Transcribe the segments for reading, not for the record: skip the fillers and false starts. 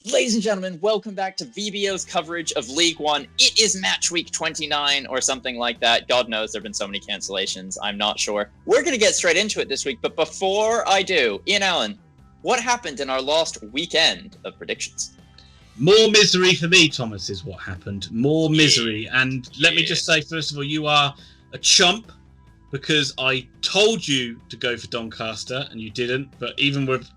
Ladies and gentlemen, welcome back to VBO's coverage of League One. It is match week 29 or something like that. God knows there have been so many cancellations. I'm not sure. We're going to get straight into it this week, but before I do, Ian Allen, what happened in our last weekend of predictions? More misery for me, Thomas, is what happened. More misery. And let me just say, first of all, you are a chump because I told you to go for Doncaster and you didn't. But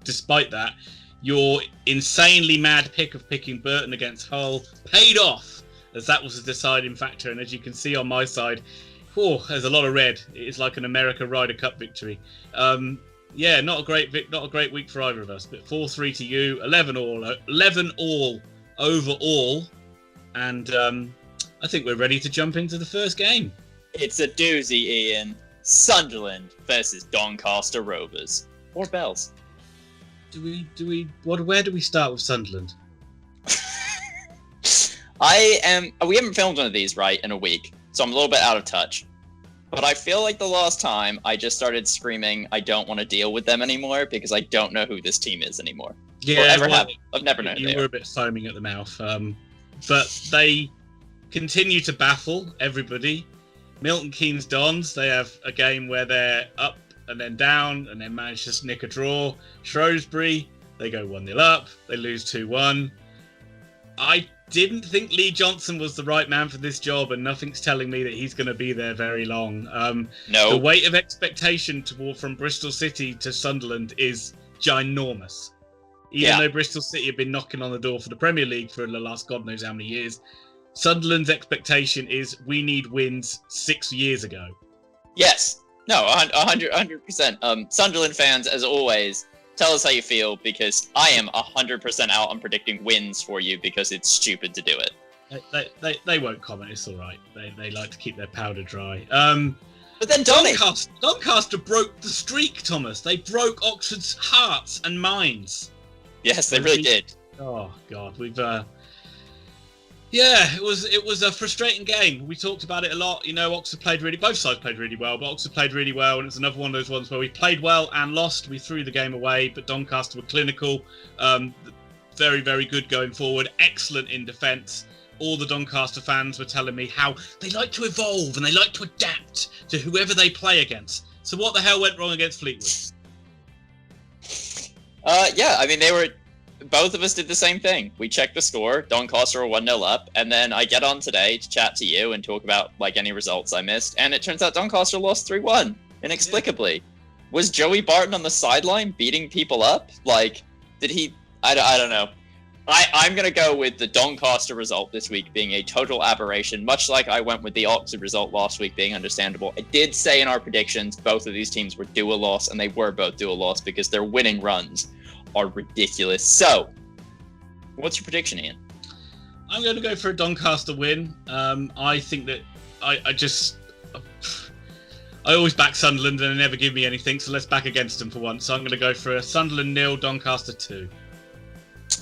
despite that, your insanely mad pick of picking Burton against Hull paid off, as that was a deciding factor. And as you can see on my side, there's a lot of red. It's like an America Ryder Cup victory. Not a great week for either of us. But 4-3 to you, 11 all overall, and I think we're ready to jump into the first game. It's a doozy, Ian. Sunderland versus Doncaster Rovers. Or Bells. Where do we start with Sunderland? We haven't filmed one of these, right, in a week, so I'm a little bit out of touch. But I feel like the last time I just started screaming, I don't want to deal with them anymore because I don't know who this team is anymore. Yeah, I've never known. You were a bit foaming at the mouth, but they continue to baffle everybody. Milton Keynes Dons, they have a game where they're up and then down and then manage to nick a draw. Shrewsbury, they go 1-0 up, they lose 2-1. I didn't think Lee Johnson was the right man for this job, and nothing's telling me that he's going to be there very long. No. The weight of expectation from Bristol City to Sunderland is ginormous. Even though Bristol City have been knocking on the door for the Premier League for the last God knows how many years, Sunderland's expectation is we need wins 6 years ago. Yes. No, 100%. Sunderland fans, as always, tell us how you feel, because I am 100% out on predicting wins for you because it's stupid to do it. They won't comment. It's all right. They like to keep their powder dry. But then Doncaster broke the streak, Thomas. They broke Oxford's hearts and minds. Yes, they really did. Oh God, it was a frustrating game. We talked about it a lot. Oxford both sides played really well, but Oxford played really well, and it's another one of those ones where we played well and lost. We threw the game away, but Doncaster were clinical, very, very good going forward, excellent in defence. All the Doncaster fans were telling me how they like to evolve and they like to adapt to whoever they play against. So what the hell went wrong against Fleetwood? Both of us did the same thing. We checked the score. Doncaster were 1-0 up, and then I get on today to chat to you and talk about any results I missed, and it turns out Doncaster lost 3-1 inexplicably. Yeah. Was Joey Barton on the sideline beating people up? Did he? I don't know. I'm gonna go with the Doncaster result this week being a total aberration, much like I went with the Oxford result last week being understandable. I did say in our predictions both of these teams were due a loss, and they were both due a loss because their winning runs are ridiculous. So, what's your prediction, Ian? I'm going to go for a Doncaster win. I think that I always back Sunderland and they never give me anything, so let's back against them for once. So I'm going to go for a Sunderland 0, Doncaster 2.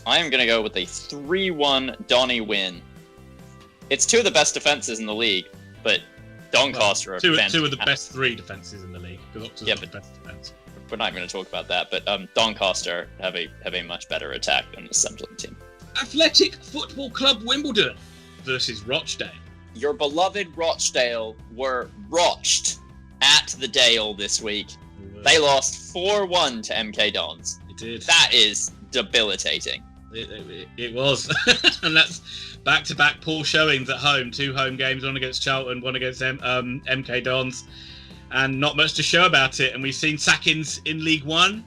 I am going to go with a 3-1 Donny win. It's two of the best defences in the league, but Doncaster are two of the best three defences in the league. The best defence. We're not going to talk about that, but Doncaster have a much better attack than the Sunderland team. Athletic Football Club Wimbledon versus Rochdale. Your beloved Rochdale were rotched at the Dale this week. They lost 4-1 to MK Dons. It did. That is debilitating. It was. And that's back-to-back poor showings at home. 2 home games, one against Charlton, one against MK Dons. And not much to show about it. And we've seen sackings in League One.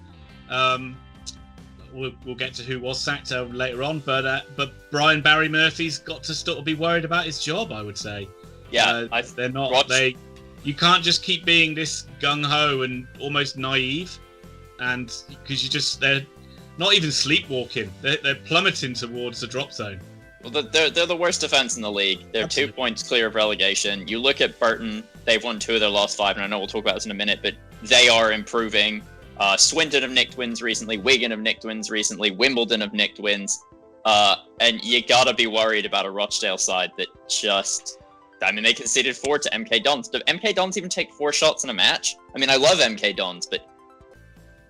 We'll get to who was sacked later on. But Brian Barry Murphy's got to sort of be worried about his job, I would say. Yeah, they're not. You can't just keep being this gung ho and almost naive, and because they're not even sleepwalking. They're plummeting towards the drop zone. Well, they're the worst defense in the league. They're Absolutely. 2 points clear of relegation. You look at Burton, they've won 2 of their last 5, and I know we'll talk about this in a minute, but they are improving. Swindon have nicked wins recently, Wigan have nicked wins recently, Wimbledon have nicked wins. And you gotta be worried about a Rochdale side that they conceded 4 to MK Dons. Do MK Dons even take 4 shots in a match? I mean, I love MK Dons, but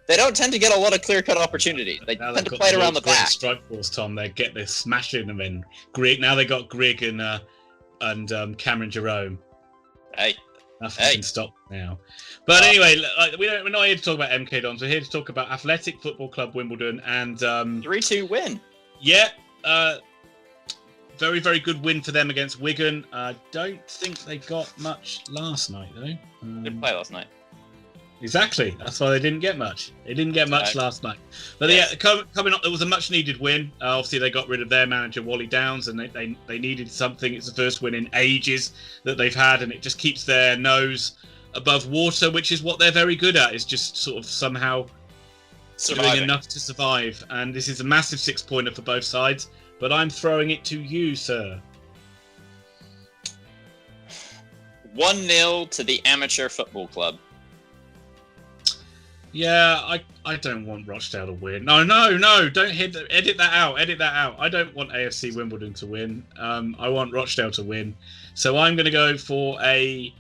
They don't tend to get a lot of clear-cut opportunities. They tend to play it around the back. Strike force, Tom. They get this smashing them in. Greg, now they got Greg and Cameron Jerome. Hey. Nothing can stop now. But anyway, we're not here to talk about MK Dons. We're here to talk about Athletic Football Club Wimbledon and 3-2 win. Yeah, very, very good win for them against Wigan. I don't think they got much last night though. Didn't play last night. Exactly. That's why they didn't get much. They didn't get much last night. But yeah, coming up, there was a much-needed win. Obviously, they got rid of their manager, Wally Downs, and they needed something. It's the first win in ages that they've had, and it just keeps their nose above water, which is what they're very good at, is just sort of somehow doing enough to survive. And this is a massive 6-pointer for both sides, but I'm throwing it to you, sir. 1-0 to the Amateur Football Club. Yeah, I don't want Rochdale to win. No, don't edit that out. I don't want AFC Wimbledon to win. I want Rochdale to win. So I'm going to go for a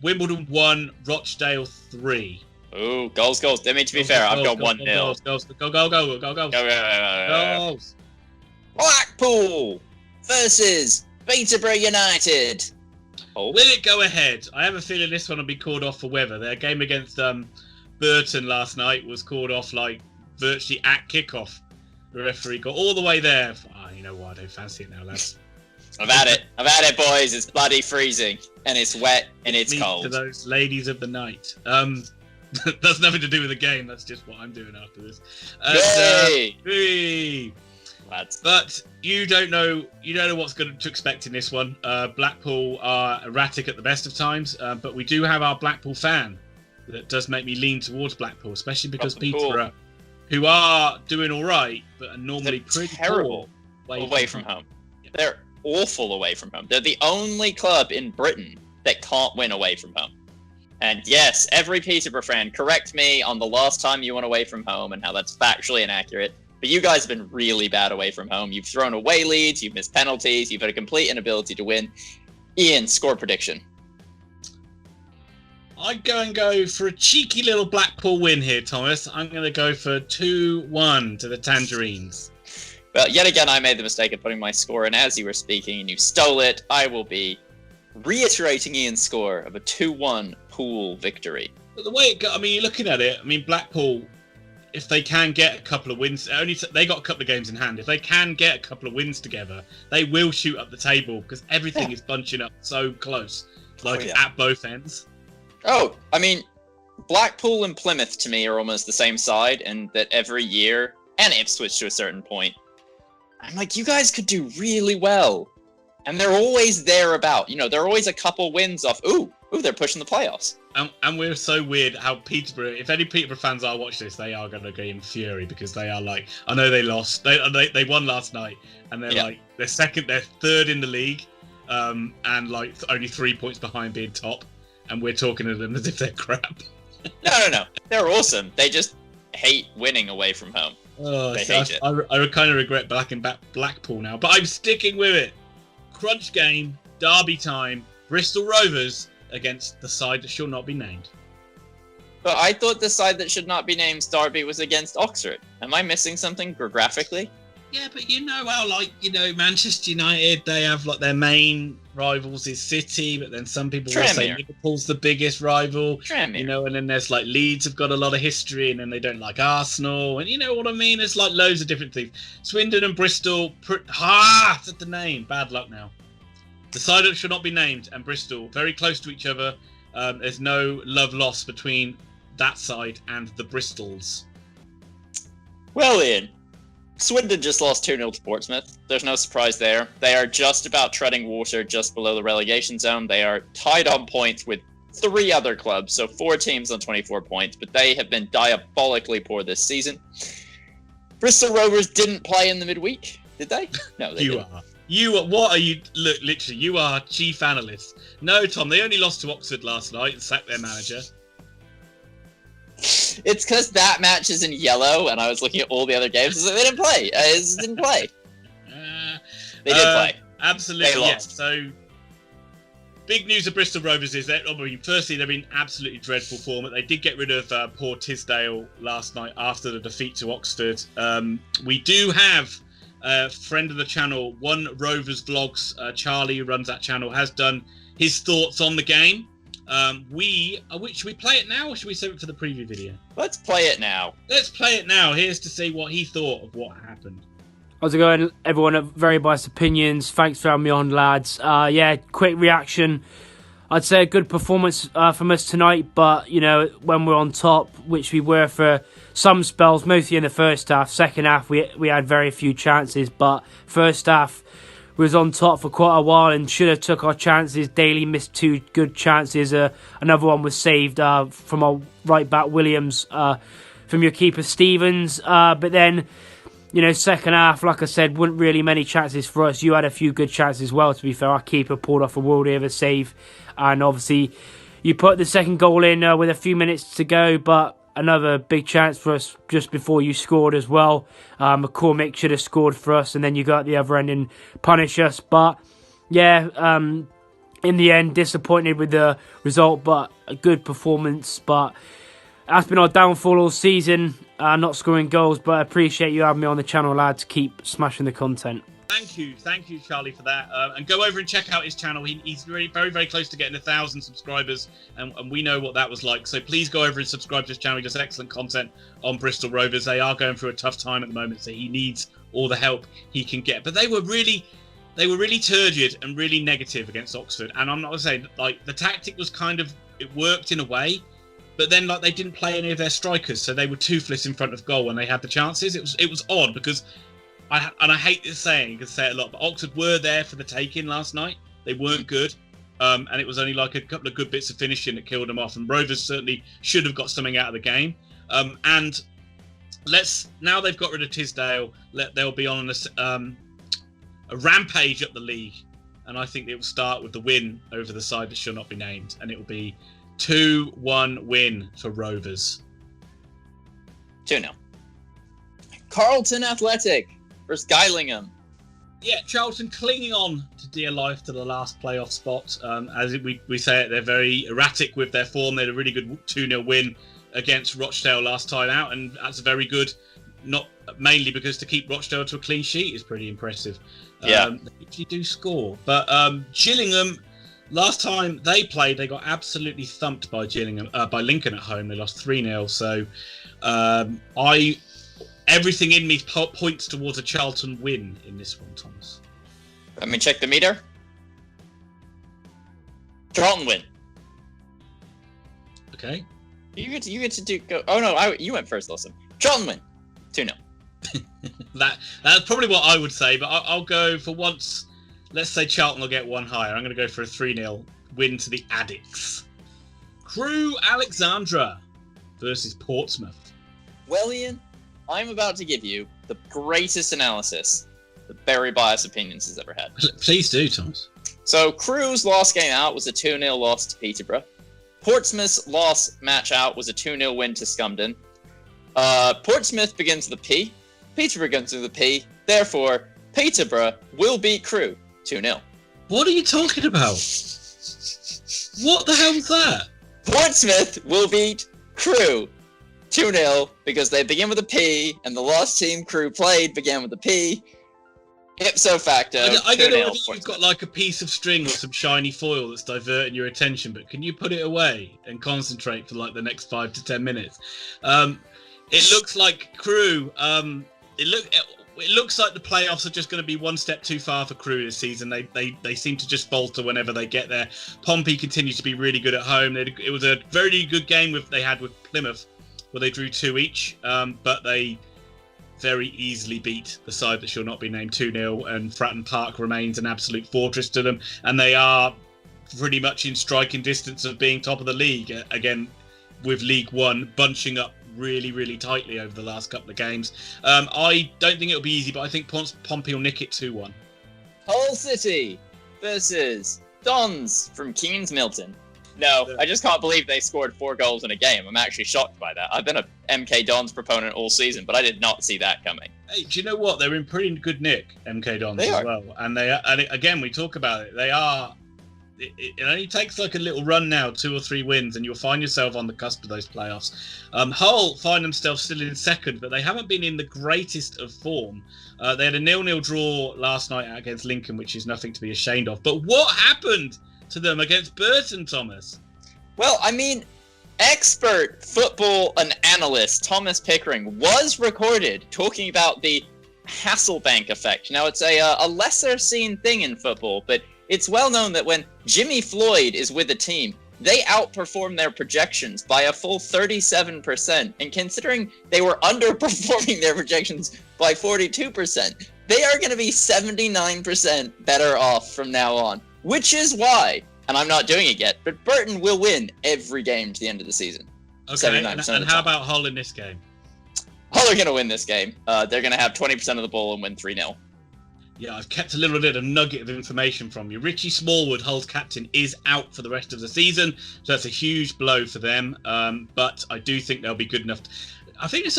Wimbledon 1, Rochdale 3. Ooh, goals. I mean, to be fair, I've got 1-0. Goals. Go. Goals. Blackpool versus Peterborough United. Oh. Will it go ahead? I have a feeling this one will be called off for weather. Their game against Burton last night was called off like virtually at kickoff. The referee got all the way there. You know what? I don't fancy it now, lads. I've had it, boys. It's bloody freezing, and it's wet, and it's cold. To those ladies of the night. That's nothing to do with the game. That's just what I'm doing after this. Yay! Lads. But you don't know what's going to expect in this one. Blackpool are erratic at the best of times, but we do have our Blackpool fan. That does make me lean towards Blackpool, especially because Peterborough, who are doing all right, but are normally pretty terrible away from home. Yeah. They're awful away from home. They're the only club in Britain that can't win away from home. And yes, every Peterborough fan, correct me on the last time you went away from home and how that's factually inaccurate. But you guys have been really bad away from home. You've thrown away leads, you've missed penalties, you've had a complete inability to win. Ian, score prediction. I'd go for a cheeky little Blackpool win here, Thomas. I'm going to go for 2-1 to the Tangerines. Well, yet again, I made the mistake of putting my score in as you were speaking, and you stole it. I will be reiterating Ian's score of a 2-1 Pool victory. But the way it got, you're looking at it, Blackpool, if they can get a couple of wins, they got a couple of games in hand. If they can get a couple of wins together, they will shoot up the table because everything is bunching up so close, at both ends. Oh, Blackpool and Plymouth to me are almost the same side, and that every year, and Ipswich to a certain point, I'm like, you guys could do really well. And they're always thereabout. They're always a couple wins off. Ooh, they're pushing the playoffs. And we're so weird how Peterborough, if any Peterborough fans are watching this, they are going to go in fury because they are like, I know they lost. They won last night, and they're they're third in the league, and only 3 points behind being top. And we're talking to them as if they're crap. No. They're awesome. They just hate winning away from home. Oh, they hate it. I kind of regret backing back Blackpool now, but I'm sticking with it. Crunch game, derby time, Bristol Rovers against the side that shall not be named. But I thought the side that should not be named Derby was against Oxford. Am I missing something graphically? Yeah, but how Manchester United, they have their main rivals is City, but then some people will say Liverpool's the biggest rival. Tranmere. And then there's Leeds have got a lot of history, and then they don't like Arsenal, and you know what I mean? There's loads of different things. Swindon and Bristol, that's the name. Bad luck now. The side that should not be named and Bristol, very close to each other. There's no love lost between that side and the Bristols. Well, Ian. Swindon just lost 2-0 to Portsmouth. There's no surprise there. They are just about treading water just below the relegation zone. They are tied on points with 3 other clubs, so 4 teams on 24 points, but they have been diabolically poor this season. Bristol Rovers didn't play in the midweek, did they? No, they didn't. What are you? Look, literally, you are chief analyst. No, Tom, they only lost to Oxford last night and sacked their manager. It's because that match is in yellow, and I was looking at all the other games. They didn't play. They did play. Absolutely, they lost. Yeah. So big news of Bristol Rovers is that, firstly, they've been absolutely dreadful form. They did get rid of poor Tisdale last night after the defeat to Oxford. We do have a friend of the channel, One Rovers Vlogs, Charlie, who runs that channel, has done his thoughts on the game. Should we play it now or should we save it for the preview video? Let's play it now. Let's play it now. Here's to see what he thought of what happened. How's it going, everyone at Very Biased Opinions? Thanks for having me on, lads. Quick reaction. I'd say a good performance from us tonight, but, you know, when we're on top, which we were for some spells, mostly in the first half. Second half, we had very few chances, but first half, we was on top for quite a while and should have took our chances. Daly missed 2 good chances. Another one was saved from our right back, Williams, from your keeper, Stevens. But then, you know, second half, like I said, weren't really many chances for us. You had a few good chances as well, to be fair. Our keeper pulled off a worldie of a save. And obviously, you put the second goal in with a few minutes to go, but another big chance for us just before you scored as well. McCormick should have scored for us, and then you got the other end and punish us. But, yeah, in the end, disappointed with the result, but a good performance. But that's been our downfall all season. Not scoring goals, but I appreciate you having me on the channel, lads. Keep smashing the content. Thank you, Charlie, for that. And go over and check out his channel. He's very, very, very close to getting 1,000 subscribers, and we know what that was like. So please go over and subscribe to his channel. He does excellent content on Bristol Rovers. They are going through a tough time at the moment, so he needs all the help he can get. But they were really turgid and really negative against Oxford. And I'm not saying like the tactic was it worked in a way. But then, like, they didn't play any of their strikers, so they were toothless in front of goal when they had the chances. It was odd because, I hate this saying, you can say it a lot, but Oxford were there for the taking last night. They weren't good, and it was only like a couple of good bits of finishing that killed them off. And Rovers certainly should have got something out of the game. And now they've got rid of Tisdale. They'll be on a rampage up the league, and I think it will start with the win over the side that shall not be named, and it will be 2-1 win for Rovers. 2-0. Charlton Athletic versus Gillingham. Yeah, Charlton clinging on to dear life to the last playoff spot. As we say it, they're very erratic with their form. They had a really good 2-0 win against Rochdale last time out, and that's very good. Not mainly because to keep Rochdale to a clean sheet is pretty impressive. Yeah. They usually do score. But Gillingham, last time they played, they got absolutely thumped by by Lincoln at home. They lost 3-0. So everything in me points towards a Charlton win in this one, Thomas. Let me check the meter. Charlton win. Okay. You get to do go. Oh no, you went first. Listen, Charlton win. 2-0. That's probably what I would say, but I'll go for once. Let's say Charlton will get one higher. I'm going to go for a 3-0 win to the Addicts. Crewe Alexandra versus Portsmouth. Well, Ian, I'm about to give you the greatest analysis that Very Biased Opinions has ever had. Please do, Thomas. So, Crewe's last game out was a 2-0 loss to Peterborough. Portsmouth's last match out was a 2-0 win to Scumden. Portsmouth begins with a P. Peterborough begins with a P. Therefore, Peterborough will beat Crewe 2-0. What are you talking about? What the hell was that? Portsmouth will beat Crewe 2-0 because they begin with a P, and the last team Crewe played began with a P. Ipso facto, I don't know if Portsmouth. you've got like a piece of string or some shiny foil that's diverting your attention, but can you put it away and concentrate for like the next 5 to 10 minutes? It looks like Crewe. It looks like the playoffs are just going to be one step too far for Crewe this season. They seem to just falter whenever they get there. Pompey continues to be really good at home. It was a very good game they had with Plymouth, where they drew 2 each, but they very easily beat the side that shall not be named 2-0, and Fratton Park remains an absolute fortress to them, and they are pretty much in striking distance of being top of the league again, with League One bunching up really, really tightly over the last couple of games. I don't think it'll be easy, but I think Pompey will nick it 2-1. Hull City versus Dons from Keynes Milton. No, I just can't believe they scored 4 goals in a game. I'm actually shocked by that. I've been a MK Dons proponent all season, but I did not see that coming. Hey, do you know what? They're in pretty good nick, MK Dons They as are. well. And again, we talk about it. They are it only takes like a little run now, 2 or 3 wins, and you'll find yourself on the cusp of those playoffs. Hull find themselves still in second, but they haven't been in the greatest of form. They had a 0-0 draw last night against Lincoln, which is nothing to be ashamed of. But what happened to them against Burton, Thomas? Well, I mean, expert football and analyst Thomas Pickering was recorded talking about the Hasselbank effect. Now, it's a lesser seen thing in football, but it's well known that when Jimmy Floyd is with a team, they outperform their projections by a full 37%. And considering they were underperforming their projections by 42%, they are going to be 79% better off from now on. Which is why, and I'm not doing it yet, but Burton will win every game to the end of the season. Okay, and how about Hull in this game? Hull are going to win this game. They're going to have 20% of the ball and win 3-0. Yeah, I've kept a little bit of nugget of information from you. Richie Smallwood, Hull's captain, is out for the rest of the season, so that's a huge blow for them. But I do think they'll be good enough. I think this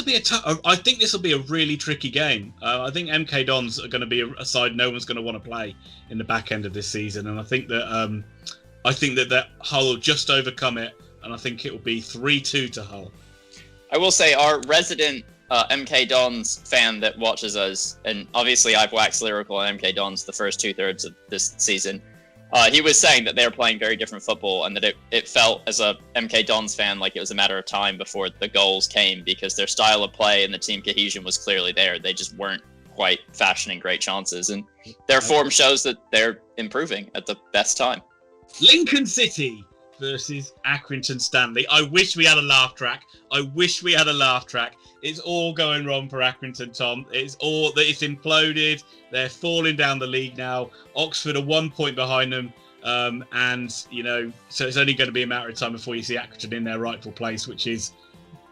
will be a really tricky game. I think MK Dons are going to be a side no one's going to want to play in the back end of this season, and I think that Hull will just overcome it, and I think it will be 3-2 to Hull. I will say our resident MK Dons fan that watches us, and obviously I've waxed lyrical on MK Dons the first 2/3 of this season. He was saying that they're playing very different football, and that it felt as a MK Dons fan like it was a matter of time before the goals came, because their style of play and the team cohesion was clearly there. They just weren't quite fashioning great chances, and their form shows that they're improving at the best time. Lincoln City versus Accrington Stanley. I wish we had a laugh track. It's all going wrong for Accrington, Tom. It's imploded. They're falling down the league now. Oxford are 1 point behind them. And, so it's only going to be a matter of time before you see Accrington in their rightful place, which is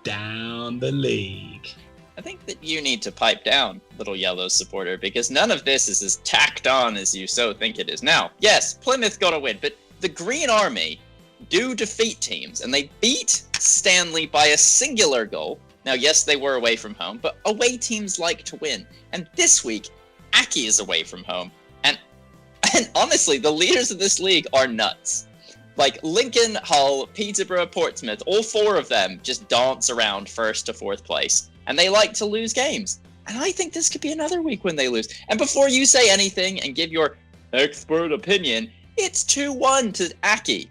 down the league. I think that you need to pipe down, little yellow supporter, because none of this is as tacked on as you so think it is. Now, yes, Plymouth got a win, but the Green Army do defeat teams, and they beat Stanley by a singular goal. Now, yes, they were away from home, but away teams like to win. And this week, Aki is away from home. And honestly, the leaders of this league are nuts. Like Lincoln, Hull, Peterborough, Portsmouth, all 4 of them just dance around 1st to 4th place. And they like to lose games. And I think this could be another week when they lose. And before you say anything and give your expert opinion, it's 2-1 to Aki.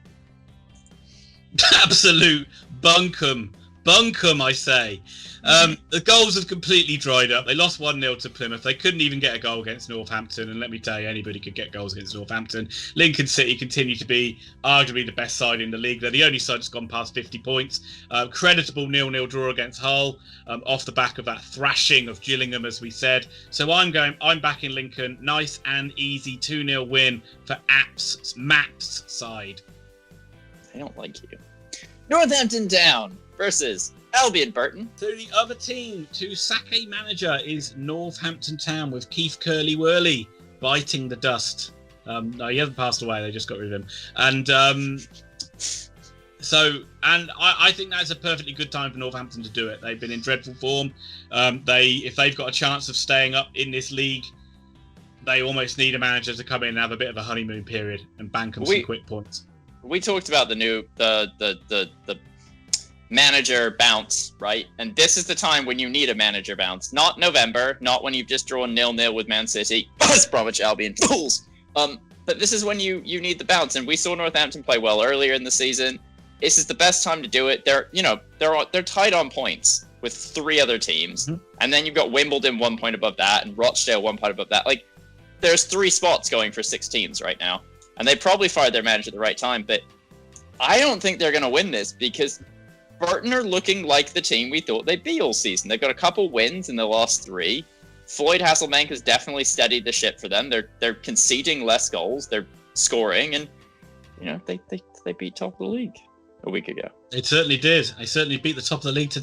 Absolute bunkum, I say. The goals have completely dried up. They lost 1-0 to Plymouth. They couldn't even get a goal against Northampton, and let me tell you, anybody could get goals against Northampton. Lincoln City continue to be arguably the best side in the league. They're the only side that's gone past 50 points. Creditable 0-0 draw against Hull, off the back of that thrashing of Gillingham, as we said. So I'm backing Lincoln. Nice and easy 2-0 win for Maps side. I don't like you. Northampton Town versus Albion Burton. So the other team to sack a manager is Northampton Town, with Keith Curly-Wurley biting the dust. No, he hasn't passed away. They just got rid of him. And I think that's a perfectly good time for Northampton to do it. They've been in dreadful form. If they've got a chance of staying up in this league, they almost need a manager to come in and have a bit of a honeymoon period and bank them some quick points. We talked about the manager bounce, right? And this is the time when you need a manager bounce. Not November, not when you've just drawn 0-0 with Man City. West Bromwich Albion, fools! But this is when you need the bounce. And we saw Northampton play well earlier in the season. This is the best time to do it. They're tied on points with 3 other teams. Mm-hmm. And then you've got Wimbledon 1 point above that, and Rochdale 1 point above that. Like, there's 3 spots going for 6 teams right now. And they probably fired their manager at the right time, but I don't think they're going to win this, because Burton are looking like the team we thought they'd be all season. They've got a couple wins in the last 3. Floyd Hasselbank has definitely steadied the ship for them. They're conceding less goals. They're scoring, and they beat top of the league a week ago. It certainly did. They certainly beat the top of the league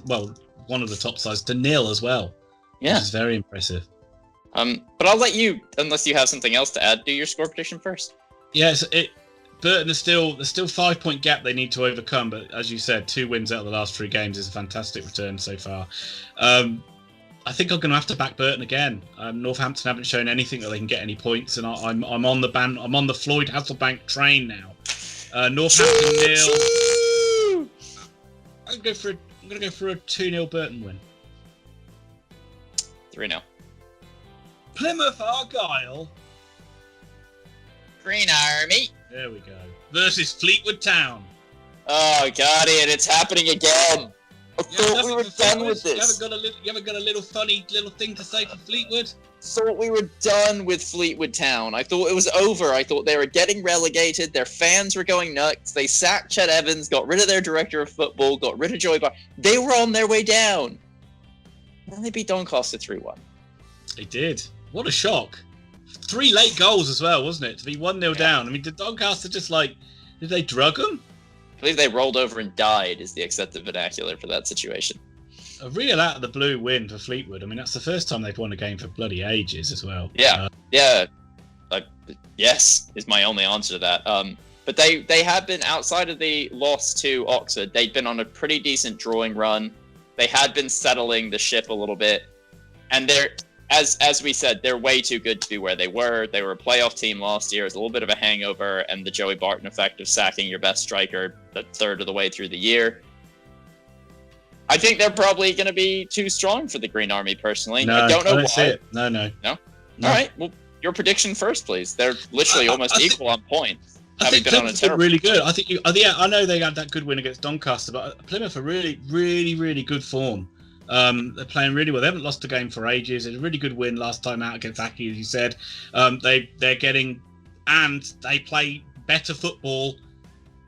one of the top sides to 0 as well. Yeah, which is very impressive. But I'll let you, unless you have something else to add, do your score prediction first. Yes, Burton there's still 5 point gap they need to overcome, but as you said, 2 wins out of the last 3 games is a fantastic return so far. I think I'm going to have to back Burton again. Northampton haven't shown anything that they can get any points, and I'm on the I'm on the Floyd Hasselbank train now. Northampton 0. I'm going to go for a 2-0 Burton win. 3-0. Plymouth Argyle. Green Army. There we go. Versus Fleetwood Town. Oh, got it. It's happening again. I thought we were done with this. You haven't got a little funny little thing to say for Fleetwood? Thought we were done with Fleetwood Town. I thought it was over. I thought they were getting relegated. Their fans were going nuts. They sacked Chet Evans, got rid of their director of football, got rid of Joey Barr. They were on their way down. And they beat Doncaster 3-1. They did. What a shock. 3 late goals as well, wasn't it? To be 1-0 down. I mean, did Doncaster just did they drug them? I believe they rolled over and died is the accepted vernacular for that situation. A real out of the blue win for Fleetwood. I mean, that's the first time they've won a game for bloody ages as well. Yeah, yes is my only answer to that. But they had been, outside of the loss to Oxford, they'd been on a pretty decent drawing run. They had been settling the ship a little bit, and they're, as we said, they're way too good to be where they were. They were a playoff team last year. It's a little bit of a hangover, and the Joey Barton effect of sacking your best striker the third of the way through the year. I think they're probably going to be too strong for the Green Army, personally. No, I don't know why. No. All right. Well, your prediction first, please. They're literally almost equal on points. I think Plymouth are really good. I think I know they had that good win against Doncaster, but Plymouth are really, really, really good form. They're playing really well. They haven't lost a game for ages. It's a really good win last time out against Aki, as you said. They're getting, and they play better football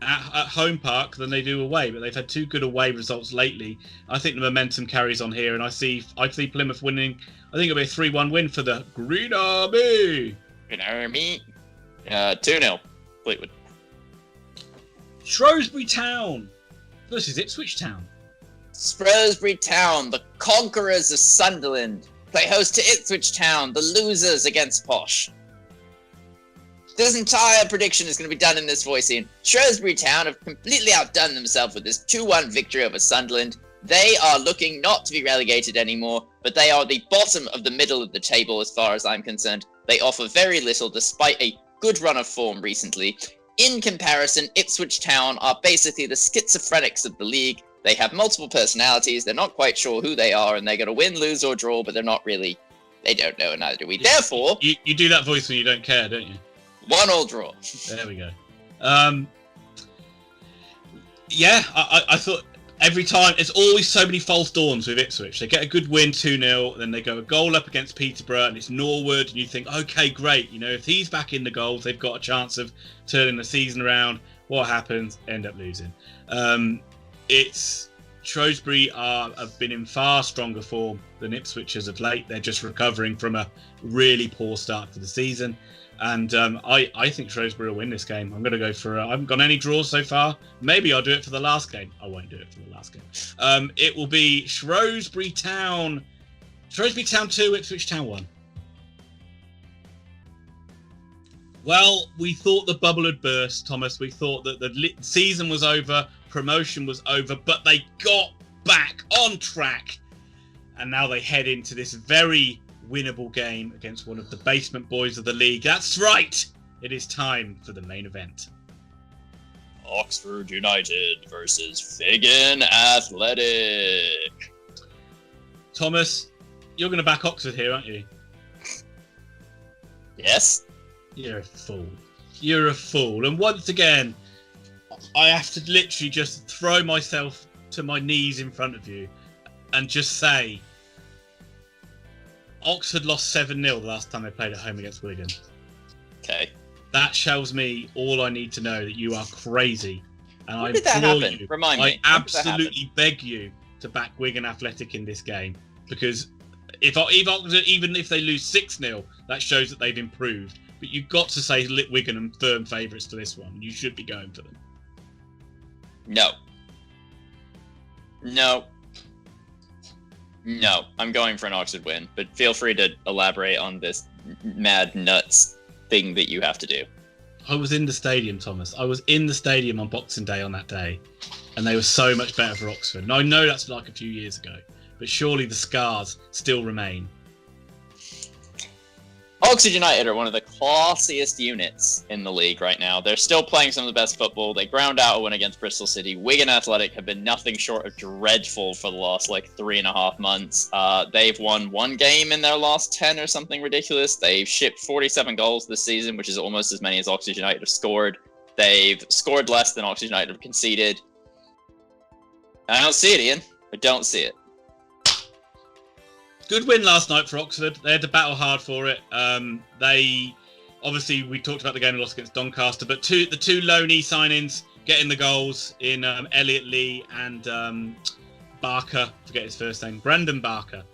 at home park than they do away. But they've had 2 good away results lately. I think the momentum carries on here, and I see Plymouth winning. I think it'll be a 3-1 win for the Green Army. Green Army. 2-0 Fleetwood. Shrewsbury Town versus Ipswich Town. Shrewsbury Town, the conquerors of Sunderland, play host to Ipswich Town, the losers against Posh. This entire prediction is going to be done in this voice scene. Shrewsbury Town have completely outdone themselves with this 2-1 victory over Sunderland. They are looking not to be relegated anymore, but they are the bottom of the middle of the table as far as I'm concerned. They offer very little despite a good run of form recently. In comparison, Ipswich Town are basically the schizophrenics of the league. They have multiple personalities, they're not quite sure who they are, and they're going to win, lose, or draw, but they're not really. They don't know, and neither do we. Therefore... You do that voice when you don't care, don't you? 1-1 draw. There we go. I thought every time, there's always so many false dawns with Ipswich. They get a good win, 2-0, then they go a goal up against Peterborough, and it's Norwood, and you think, okay, great. You know, if he's back in the goals, they've got a chance of turning the season around. What happens? End up losing. It's Shrewsbury have been in far stronger form than Ipswich as of late. They're just recovering from a really poor start to the season. And I think Shrewsbury will win this game. I'm going to go for... I haven't got any draws so far. Maybe I'll do it for the last game. I won't do it for the last game. It will be Shrewsbury Town 2, Ipswich Town 1. Well, we thought the bubble had burst, Thomas. We thought that the season was over, promotion was over, but they got back on track. And now they head into this very winnable game against one of the basement boys of the league. That's right! It is time for the main event. Oxford United versus Wigan Athletic. Thomas, you're going to back Oxford here, aren't you? Yes. You're a fool. You're a fool. And once again, I have to literally just throw myself to my knees in front of you and just say, Oxford lost 7-0 the last time they played at home against Wigan. Okay. That shows me all I need to know, that you are crazy. And When did that happen? You, Remind me. I absolutely beg you to back Wigan Athletic in this game, because if Oxford, even if they lose 6-0, that shows that they've improved. But you've got to say Wigan and firm favourites to this one. You should be going for them. No. I'm going for an Oxford win, but feel free to elaborate on this mad nuts thing that you have to do. I was in the stadium, Thomas. I was in the stadium on Boxing Day on that day, and they were so much better for Oxford. And I know that's like a few years ago, but surely the scars still remain. Oxford United are one of the classiest units in the league right now. They're still playing some of the best football. They ground out a win against Bristol City. Wigan Athletic have been nothing short of dreadful for the last 3.5 months. They've won 1 game in their last 10 or something ridiculous. They've shipped 47 goals this season, which is almost as many as Oxford United have scored. They've scored less than Oxford United have conceded. I don't see it, Ian. I don't see it. Good win last night for Oxford. They had to battle hard for it. They obviously, we talked about the game they lost against Doncaster, but the two loanee signings getting the goals in Elliot Lee and Barker, forget his first name, Brandon Barker,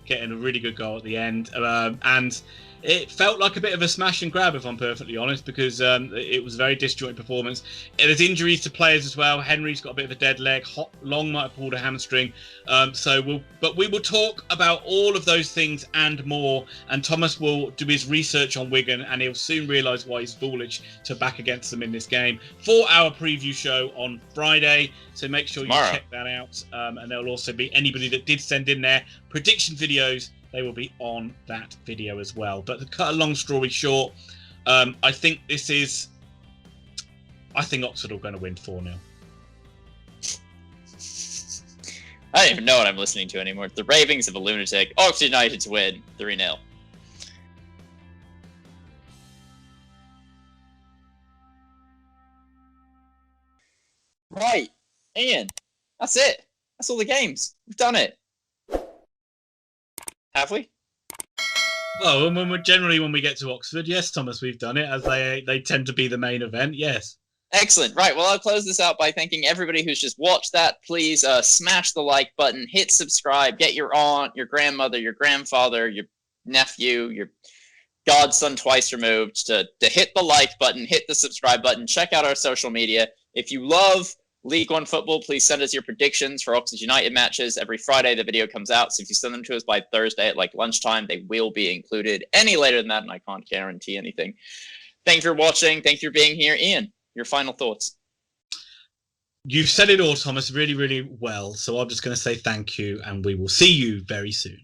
getting a really good goal at the end. And it felt like a bit of a smash and grab, if I'm perfectly honest, because it was a very disjointed performance. There's injuries to players as well. Henry's got a bit of a dead leg. Long might have pulled a hamstring. But we will talk about all of those things and more. And Thomas will do his research on Wigan, and he'll soon realise why he's foolish to back against them in this game for our preview show on Friday. So make sure you check that out. And there'll also be anybody that did send in their prediction videos. They will be on that video as well. But to cut a long story short, I think Oxford are going to win 4-0. I don't even know what I'm listening to anymore. The ravings of a lunatic. Oxford United to win 3-0. Right, Ian. That's it. That's all the games. We've done it. Have we? Well, when we get to Oxford, yes, Thomas, we've done it, as they tend to be the main event, yes. Excellent. Right, well, I'll close this out by thanking everybody who's just watched that. Please smash the like button, hit subscribe, get your aunt, your grandmother, your grandfather, your nephew, your godson twice removed to hit the like button, hit the subscribe button, check out our social media. If you love League One football, please send us your predictions for Oxford United matches. Every Friday the video comes out, so if you send them to us by Thursday at lunchtime, they will be included. Any later than that, and I can't guarantee anything. Thank you for watching. Thank you for being here. Ian, your final thoughts. You've said it all, Thomas, really, really well. So I'm just going to say thank you, and we will see you very soon.